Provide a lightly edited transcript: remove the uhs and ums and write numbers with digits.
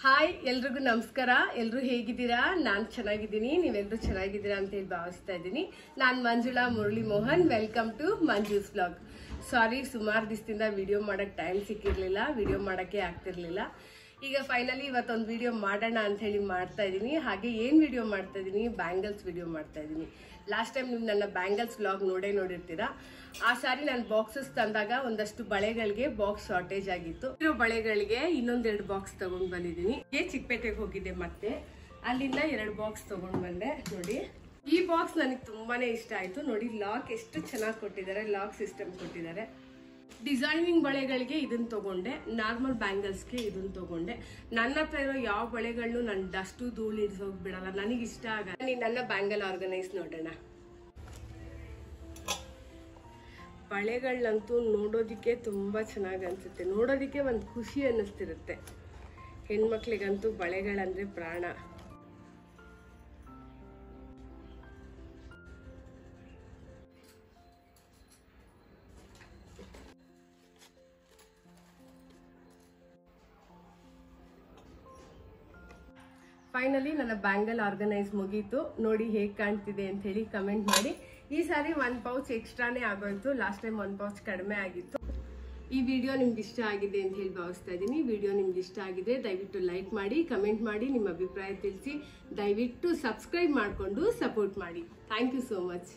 Hi ಎಲ್ರಿಗೂ ನಮಸ್ಕಾರ. ಎಲ್ಲರೂ ಹೇಗಿದ್ದೀರಾ? ನಾನು ಚೆನ್ನಾಗಿದ್ದೀನಿ, ನೀವೆಲ್ಲರೂ ಚೆನ್ನಾಗಿದ್ದೀರಾ ಅಂತ ಹೇಳಿ ಭಾವಿಸ್ತಾ ಇದ್ದೀನಿ. ನಾನು Manjula Murali Mohan. Welcome to Manju's vlog. Sorry, ಸುಮಾರು ದಿವಸದಿಂದ ವಿಡಿಯೋ ಮಾಡೋಕ್ಕೆ ಟೈಮ್ ಸಿಕ್ಕಿರಲಿಲ್ಲ, ವಿಡಿಯೋ ಮಾಡೋಕ್ಕೆ ಆಗ್ತಿರ್ಲಿಲ್ಲ. ಈಗ ಫೈನಲಿ ಇವತ್ತೊಂದು ವಿಡಿಯೋ ಮಾಡೋಣ ಅಂತ ಹೇಳಿ ಮಾಡ್ತಾ ಇದ್ದೀನಿ. ಹಾಗೆ ಏನು ವಿಡಿಯೋ ಮಾಡ್ತಾ ಇದ್ದೀನಿ? ಬ್ಯಾಂಗಲ್ಸ್ ವಿಡಿಯೋ ಮಾಡ್ತಾ ಇದ್ದೀನಿ. ಲಾಸ್ಟ್ ಟೈಮ್ ನೀವು ನನ್ನ ಬ್ಯಾಂಗಲ್ಸ್ ವ್ಲಾಗ್ ನೋಡಿರ್ತೀರಾ. ಆ ಸಾರಿ ನಾನು ಬಾಕ್ಸಸ್ ತಂದಾಗ ಒಂದಷ್ಟು ಬಳೆಗಳಿಗೆ ಬಾಕ್ಸ್ ಶಾರ್ಟೇಜ್ ಆಗಿತ್ತು. ಇರೋ ಬಳೆಗಳಿಗೆ ಇನ್ನೊಂದೆರಡು ಬಾಕ್ಸ್ ತಗೊಂಡ್ ಬಂದಿದ್ದೀನಿ. ಚಿಕ್ಕಪೇಟೆಗೆ ಹೋಗಿದ್ದೆ, ಮತ್ತೆ ಅಲ್ಲಿಂದ 2 ಬಾಕ್ಸ್ ತಗೊಂಡ್ ಬಂದೆ. ನೋಡಿ, ಈ ಬಾಕ್ಸ್ ನನಗೆ ತುಂಬಾನೇ ಇಷ್ಟ ಆಯ್ತು. ನೋಡಿ, ಲಾಕ್ ಎಷ್ಟು ಚೆನ್ನಾಗಿ ಕೊಟ್ಟಿದ್ದಾರೆ, ಲಾಕ್ ಸಿಸ್ಟಮ್ ಕೊಟ್ಟಿದ್ದಾರೆ. ಡಿಸೈನಿಂಗ್ ಬಳೆಗಳಿಗೆ ಇದನ್ನ ತಗೊಂಡೆ, ನಾರ್ಮಲ್ ಬ್ಯಾಂಗಲ್ಸ್ಗೆ ಇದನ್ನ ತಗೊಂಡೆ. ನನ್ನ ಹತ್ರ ಇರೋ ಯಾವ ಬಳೆಗಳನ್ನು ನಾನು ಡಸ್ಟು ಧೂಳು ಹಿಡಿಸೋಗಿ ಬಿಡಲ್ಲ, ನನಗೆ ಇಷ್ಟ ಆಗಲ್ಲ. ನನ್ನ ಬ್ಯಾಂಗಲ್ ಆರ್ಗನೈಸ್ ನೋಡೋಣ. ಬಳೆಗಳನ್ನಂತೂ ನೋಡೋದಿಕ್ಕೆ ತುಂಬಾ ಚೆನ್ನಾಗಿ ಅನ್ಸುತ್ತೆ, ನೋಡೋದಿಕ್ಕೆ ಒಂದು ಖುಷಿ ಅನ್ನಿಸ್ತಿರುತ್ತೆ. ಹೆಣ್ಮಕ್ಳಿಗಂತೂ ಬಳೆಗಳಂದ್ರೆ ಪ್ರಾಣ. ಫೈನಲಿ ನನ್ನ ಬ್ಯಾಂಗಲ್ ಆರ್ಗನೈಸ್ ಮುಗೀತು. ನೋಡಿ ಹೇಗೆ ಕಾಣ್ತಿದೆ ಅಂತ ಹೇಳಿ ಕಮೆಂಟ್ ಮಾಡಿ. ಈ ಸಾರಿ 1 ಪೌಚ್ ಎಕ್ಸ್ಟ್ರಾನೇ ಆಗೋಯ್ತು, ಲಾಸ್ಟ್ ಟೈಮ್ 1 ಪೌಚ್ ಕಡಿಮೆ ಆಗಿತ್ತು. ಈ ವಿಡಿಯೋ ನಿಮ್ಗೆ ಇಷ್ಟ ಆಗಿದೆ ಅಂತ ಹೇಳಿ ಭಾವಿಸ್ತಾ ಇದ್ದೀನಿ. ವಿಡಿಯೋ ನಿಮ್ಗೆ ಇಷ್ಟ ಆಗಿದೆ ದಯವಿಟ್ಟು ಲೈಕ್ ಮಾಡಿ, ಕಮೆಂಟ್ ಮಾಡಿ, ನಿಮ್ಮ ಅಭಿಪ್ರಾಯ ತಿಳಿಸಿ. ದಯವಿಟ್ಟು ಸಬ್ಸ್ಕ್ರೈಬ್ ಮಾಡಿಕೊಂಡು ಸಪೋರ್ಟ್ ಮಾಡಿ. Thank you so much.